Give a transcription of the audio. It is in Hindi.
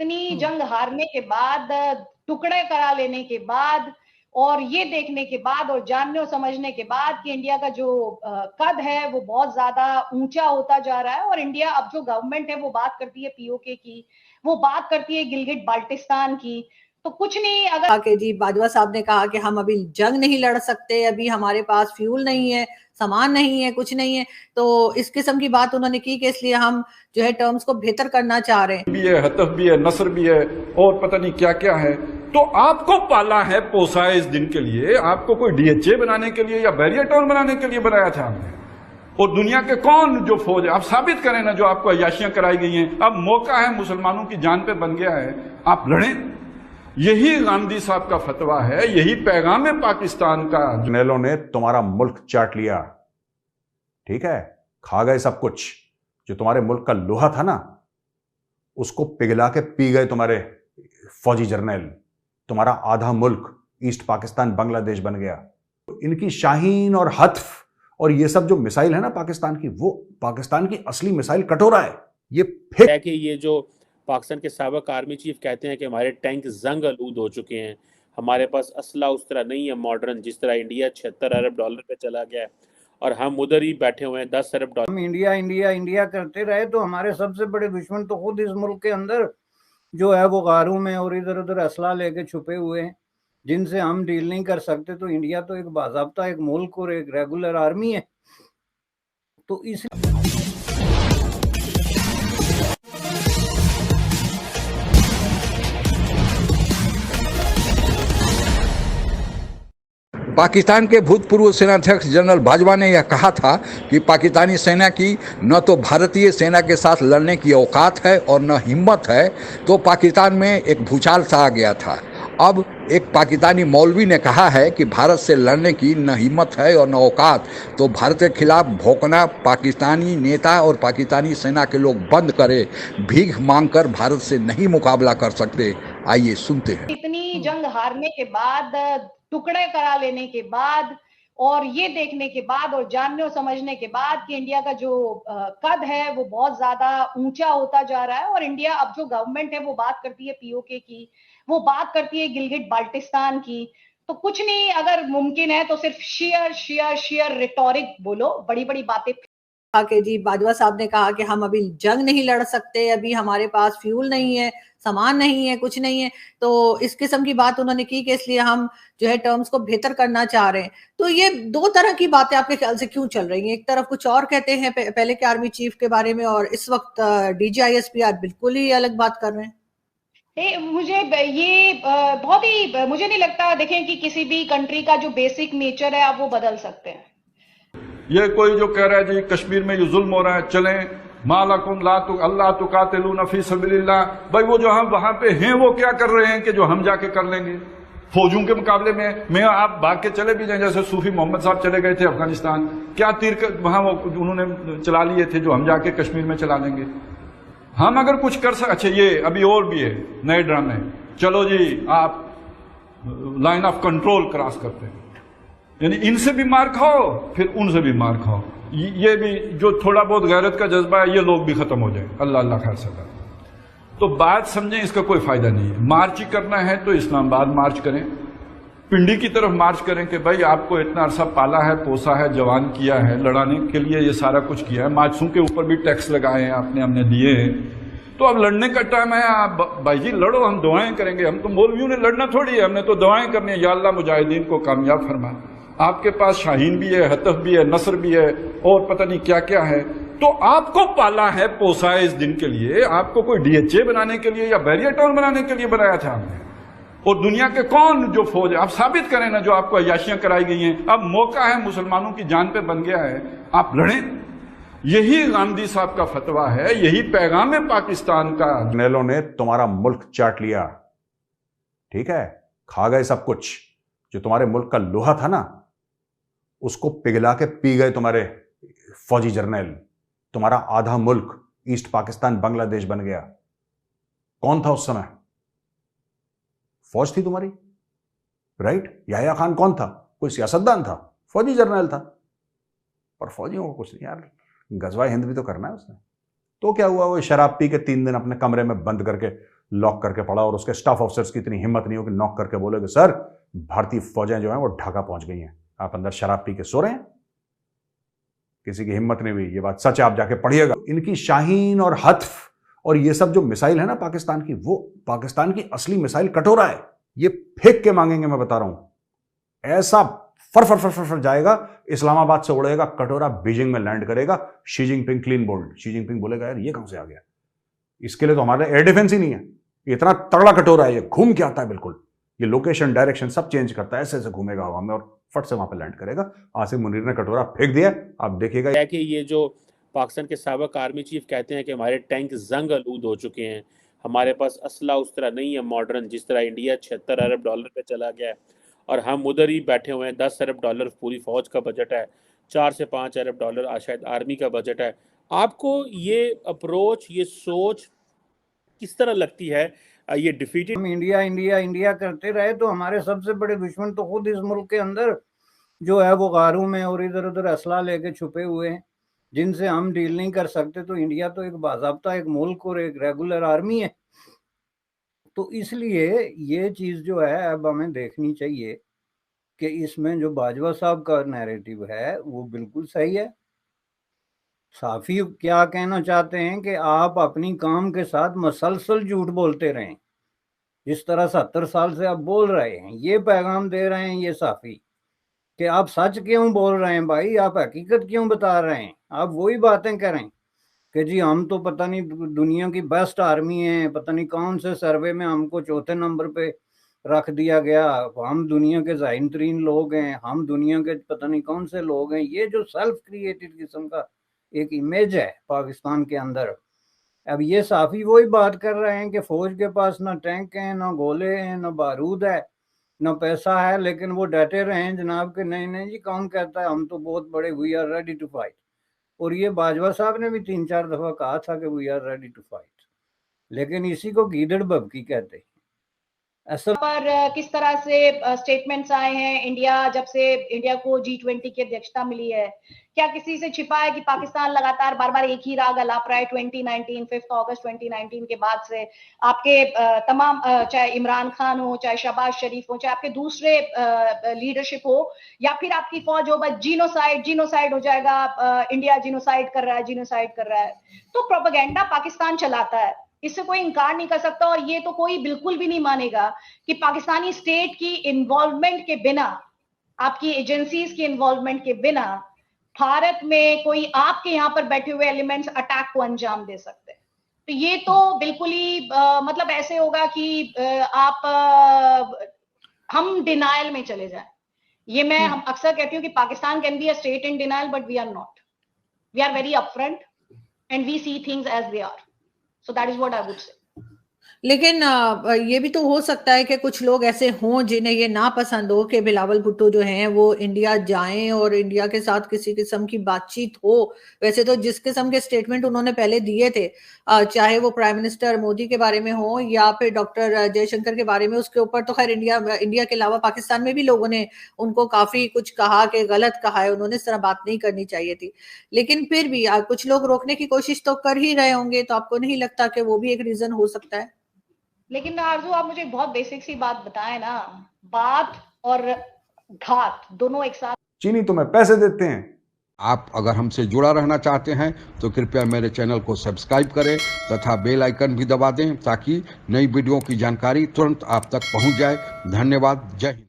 इतनी जंग हारने के बाद, टुकड़े करा लेने के बाद और ये देखने के बाद और जानने और समझने के बाद कि इंडिया का जो कद है वो बहुत ज्यादा ऊंचा होता जा रहा है और इंडिया अब जो गवर्नमेंट है वो बात करती है पीओके की, वो बात करती है गिलगिट बाल्टिस्तान की। तो कुछ नहीं, अगर कि जी बाजवा साहब ने कहा कि हम अभी जंग नहीं लड़ सकते, अभी हमारे पास फ्यूल नहीं है, सामान नहीं है, कुछ नहीं है, तो इस किस्म की बात उन्होंने की कि इसलिए हम जो है टर्म्स को बेहतर करना चाह रहे हैं। भी है, हतफ भी है, नसर भी है और पता नहीं क्या क्या है। तो आपको पाला है, पोसा है इस दिन के लिए, आपको कोई डीएचए बनाने के लिए या बैरियर टाउन बनाने के लिए बनाया था हमने। और दुनिया के कौन जो फौज है, आप साबित करें ना, जो आपको अय्याशियां कराई गई हैं। अब मौका है, मुसलमानों की जान पे बन गया है, आप लड़ें। यही गांधी साहब का फतवा है, यही पैगाम है पाकिस्तान का। जर्नैलों ने तुम्हारा मुल्क चाट लिया, ठीक है, खा गए सब कुछ। जो तुम्हारे मुल्क का लोहा था ना, उसको पिघला के पी गए तुम्हारे फौजी जर्नैल। तुम्हारा आधा मुल्क ईस्ट पाकिस्तान बांग्लादेश बन गया। इनकी शाहीन और हत्फ और ये सब जो मिसाइल है ना पाकिस्तान की, वो पाकिस्तान की असली मिसाइल कटोरा है। ये फेक है कि ये जो पाकिस्तान के साबिक आर्मी चीफ कहते हैं कि हमारे टैंक जंग आलूद हो चुके हैं, हमारे पास असला उस तरह नहीं है मॉडर्न, जिस तरह इंडिया 76 अरब डॉलर पे चला गया है और हम उधर ही बैठे हुए हैं 10 अरब डॉलर। हम इंडिया इंडिया इंडिया करते रहे तो हमारे सबसे बड़े दुश्मन तो खुद इस मुल्क के अंदर जो है वो गारों में और इधर उधर असला लेके छुपे हुए हैं, जिनसे हम डील नहीं कर सकते। तो इंडिया तो एक बाज़ाब्ता एक मुल्क और एक रेगुलर आर्मी है। तो इस पाकिस्तान के भूतपूर्व सेनाध्यक्ष जनरल बाजवा ने यह कहा था कि पाकिस्तानी सेना की न तो भारतीय सेना के साथ लड़ने की औकात है और न हिम्मत है, तो पाकिस्तान में एक भूचाल सा आ गया था। अब एक पाकिस्तानी मौलवी ने कहा है कि भारत से लड़ने की न हिम्मत है और न औकात, तो भारत के खिलाफ भौंकना पाकिस्तानी नेता और पाकिस्तानी सेना के लोग बंद करे। भीख मांगकर भारत से नहीं मुकाबला कर सकते। आइए सुनते हैं। इतनी जंग हारने के बाद, टुकड़े करा लेने के बाद और ये देखने के बाद और जानने और समझने के बाद कि इंडिया का जो कद है वो बहुत ज्यादा ऊंचा होता जा रहा है और इंडिया अब जो गवर्नमेंट है वो बात करती है पीओके की, वो बात करती है गिलगिट बाल्टिस्तान की। तो कुछ नहीं, अगर मुमकिन है तो सिर्फ शेयर शेयर शेयर रिटोरिक बोलो, बड़ी बड़ी बातें। कि जी बाजवा साहब ने कहा कि हम अभी जंग नहीं लड़ सकते, अभी हमारे पास फ्यूल नहीं है, सामान नहीं है, कुछ नहीं है, तो इस किस्म की बात उन्होंने की कि इसलिए हम जो है टर्म्स को बेहतर करना चाह रहे हैं। तो ये दो तरह की बातें आपके ख्याल से क्यों चल रही हैं? एक तरफ कुछ और कहते हैं पहले के आर्मी चीफ के बारे में और इस वक्त डीजीआईएसपी बिल्कुल ही अलग बात कर रहे हैं। मुझे ये बहुत ही मुझे नहीं लगता, देखें कि किसी भी कंट्री का जो बेसिक नेचर है आप वो बदल सकते हैं। ये कोई जो कह रहा है जी कश्मीर में ये जुल्म हो रहा है, चलें मालकुम ला तो अल्लाह तुकातिलूना फी सबीलिल्लाह। भाई वो जो हम वहां पे हैं वो क्या कर रहे हैं कि जो हम जाके कर लेंगे फौजों के मुकाबले में? मैं आप भाग के चले भी जाए, जैसे सूफी मोहम्मद साहब चले गए थे अफगानिस्तान, क्या तीर वहां वो उन्होंने चला लिए थे जो हम जाके कश्मीर में चला लेंगे? हम अगर कुछ कर सकते। अच्छा ये अभी और भी है नए ड्रामे, चलो जी आप लाइन ऑफ कंट्रोल क्रॉस करते हैं, यानी इनसे भी मार खाओ फिर उनसे भी मार खाओ। ये भी जो थोड़ा बहुत गैरत का जज्बा है ये लोग भी खत्म हो जाए, अल्लाह अल्लाह खैर सदा। तो बात समझें, इसका कोई फायदा नहीं है। मार्च ही करना है तो इस्लामाबाद मार्च करें, पिंडी की तरफ मार्च करें कि भाई आपको इतना अरसा पाला है, पोसा है, जवान किया है, लड़ाने के लिए ये सारा कुछ किया है, मासूम के ऊपर भी टैक्स लगाए हैं आपने, हमने दिए हैं, तो अब लड़ने का टाइम है। आप भाई जी लड़ो, हम दुआएं करेंगे। हम तो मौलवियों ने लड़ना थोड़ी है, हमने तो दुआएं करनी है, या अल्लाह मुजाहिदीन को कामयाब फरमा। आपके पास शाहीन भी है, हतफ भी है, नसर भी है और पता नहीं क्या क्या है। तो आपको पाला है, पोसा है इस दिन के लिए, आपको कोई डीएचए बनाने के लिए या बैरियर टाउन बनाने के लिए बनाया था हमने। और दुनिया के कौन जो फौज है, आप साबित करें ना, जो आपको अय्याशियां कराई गई हैं। अब मौका है, मुसलमानों की जान पे बन गया है, आप लड़ें। यही गांधी साहब का फतवा है, यही पैगाम है पाकिस्तान का। जर्नैलों ने तुम्हारा मुल्क चाट लिया, ठीक है, खा गए सब कुछ। जो तुम्हारे मुल्क का लोहा था ना, उसको पिघला के पी गए तुम्हारे फौजी जर्नैल। तुम्हारा आधा मुल्क ईस्ट पाकिस्तान बांग्लादेश बन गया। कौन था उस समय? फौज थी तुम्हारी, राइट? याह्या खान कौन था? कोई सियासतदान था? फौजी जर्नैल था। पर फौजियों को कुछ नहीं यार, गजवा हिंद भी तो करना है उसने। तो क्या हुआ, वो शराब पी के 3 दिन अपने कमरे में बंद करके लॉक करके पड़ा और उसके स्टाफ ऑफिसर्स की इतनी हिम्मत नहीं हो कि नॉक करके बोले कि सर भारतीय फौजें जो हैं वो ढाका पहुंच गई हैं, आप अंदर शराब पी के सो रहे हैं। किसी की हिम्मत नहीं हुई, ये बात सच है, आप जाके पढ़िएगा। इनकी शाहीन और हत्फ और ये सब जो मिसाइल है ना पाकिस्तान की, वो पाकिस्तान की असली मिसाइल कटोरा है। ये फेंक के मांगेंगे, मैं बता रहा हूं, ऐसा फर फर फर फर फर जाएगा, इस्लामाबाद से उड़ेगा, कटोरा बीजिंग में लैंड करेगा। Xi Jinping clean bowled, Xi Jinping बोलेगा यार ये कहां से आ गया, इसके लिए तो हमारे एयर डिफेंस ही नहीं है, इतना तगड़ा कटोरा है, ये घूम के आता है बिल्कुल, ये लोकेशन डायरेक्शन सब चेंज करता है, ऐसे ऐसे घूमेगा हवा में और फट से वहां पे लैंड करेगा। आसिफ मुनीर ने कटोरा फेंक दिया, आप देखिएगा। है कि ये जो पाकिस्तान के साबिक आर्मी चीफ कहते हैं कि हमारे टैंक जंग आलूद हो चुके हैं, हमारे पास असला उस तरह नहीं है मॉडर्न, जिस तरह इंडिया 76 अरब डॉलर पे चला गया है और हम उधर ही बैठे हुए हैं। 10 अरब डॉलर पूरी फौज का बजट है, 4 से 5 अरब डॉलर शायद आर्मी का बजट है। आपको ये अप्रोच, ये सोच किस तरह लगती है? ये डिफीटेड, हम इंडिया इंडिया इंडिया करते रहे तो हमारे सबसे बड़े दुश्मन तो खुद इस मुल्क के अंदर जो है वो गारों में और इधर उधर असला लेके छुपे हुए हैं, जिनसे हम डील नहीं कर सकते। तो इंडिया तो एक बाज़ाब्ता एक मुल्क और एक रेगुलर आर्मी है। तो इसलिए ये चीज़ जो है अब हमें देखनी चाहिए कि इसमें जो बाजवा साहब का नैरेटिव है वो बिल्कुल सही है। साफ़ी क्या कहना चाहते हैं कि आप अपनी काम के साथ मसलसल झूठ बोलते रहें, जिस तरह 70 साल से आप बोल रहे हैं। ये पैगाम दे रहे हैं ये साफ़ी कि आप सच क्यों बोल रहे हैं भाई, आप हकीकत क्यों बता रहे हैं। आप वही बातें करें कि जी हम तो पता नहीं दुनिया की बेस्ट आर्मी है, पता नहीं कौन से सर्वे में हमको चौथे नंबर पे रख दिया गया, हम दुनिया के ज़ाहिन तरीन लोग हैं, हम दुनिया के पता नहीं कौन से लोग हैं। ये जो सेल्फ क्रिएटेड किस्म का एक इमेज है पाकिस्तान के अंदर। अब ये साफ़ी वही बात कर रहे हैं कि फ़ौज के पास ना टैंक हैं, ना गोले हैं, ना बारूद है, ना पैसा है, लेकिन वो डटे रहे हैं जनाब के नहीं नहीं जी कौन कहता है हम तो बहुत बड़े, we are ready to fight. और ये बाजवा साहब ने भी 3-4 दफ़ा कहा था कि we are ready to fight, लेकिन इसी को गीदड़ बबकी कहते हैं। असल पर किस तरह से स्टेटमेंट्स आए हैं जब से इंडिया को G20 की अध्यक्षता मिली है, क्या किसी से छिपा है कि पाकिस्तान लगातार बार बार एक ही राग अलाप रहा है? 2019 5 अगस्त 2019 के बाद से आपके तमाम चाहे इमरान खान हो, चाहे शहबाज शरीफ हो, चाहे आपके दूसरे लीडरशिप हो, या फिर आपकी फौज हो, बस जीनोसाइड हो जाएगा, इंडिया जीनोसाइड कर रहा है। तो प्रोपेगेंडा पाकिस्तान चलाता है, इससे कोई इंकार नहीं कर सकता। और ये तो कोई बिल्कुल भी नहीं मानेगा कि पाकिस्तानी स्टेट की इन्वॉल्वमेंट के बिना, आपकी एजेंसीज की इन्वॉल्वमेंट के बिना भारत में कोई आपके यहां पर बैठे हुए एलिमेंट्स अटैक को अंजाम दे सकते हैं। तो ये तो बिल्कुल ही मतलब ऐसे होगा कि हम डिनायल में चले जाएं। ये मैं हम अक्सर कहती हूँ कि Pakistan can be a state in denial, but we are not. We are very upfront and we see things as they are. So that is what I would say. लेकिन ये भी तो हो सकता है कि कुछ लोग ऐसे हों जिन्हें ये ना पसंद हो कि बिलावल भुट्टो जो हैं वो इंडिया जाएं और इंडिया के साथ किसी किस्म की बातचीत हो। वैसे तो जिस किस्म के स्टेटमेंट उन्होंने पहले दिए थे, चाहे वो प्राइम मिनिस्टर मोदी के बारे में हो या फिर डॉक्टर जयशंकर के बारे में, उसके ऊपर तो खैर इंडिया के अलावा पाकिस्तान में भी लोगों ने उनको काफी कुछ कहा कि गलत कहा है, उन्होंने इस तरह बात नहीं करनी चाहिए थी। लेकिन फिर भी कुछ लोग रोकने की कोशिश तो कर ही रहे होंगे, तो आपको नहीं लगता कि वो भी एक रीजन हो सकता है? लेकिन आरजू, आप मुझे बहुत बेसिक सी बात बताएं ना, बात और घात दोनों एक साथ। चीनी तुम्हें पैसे देते हैं। आप अगर हमसे जुड़ा रहना चाहते हैं तो कृपया मेरे चैनल को सब्सक्राइब करें तथा बेल आइकन भी दबा दें ताकि नई वीडियो की जानकारी तुरंत आप तक पहुंच जाए। धन्यवाद। जय हिंद।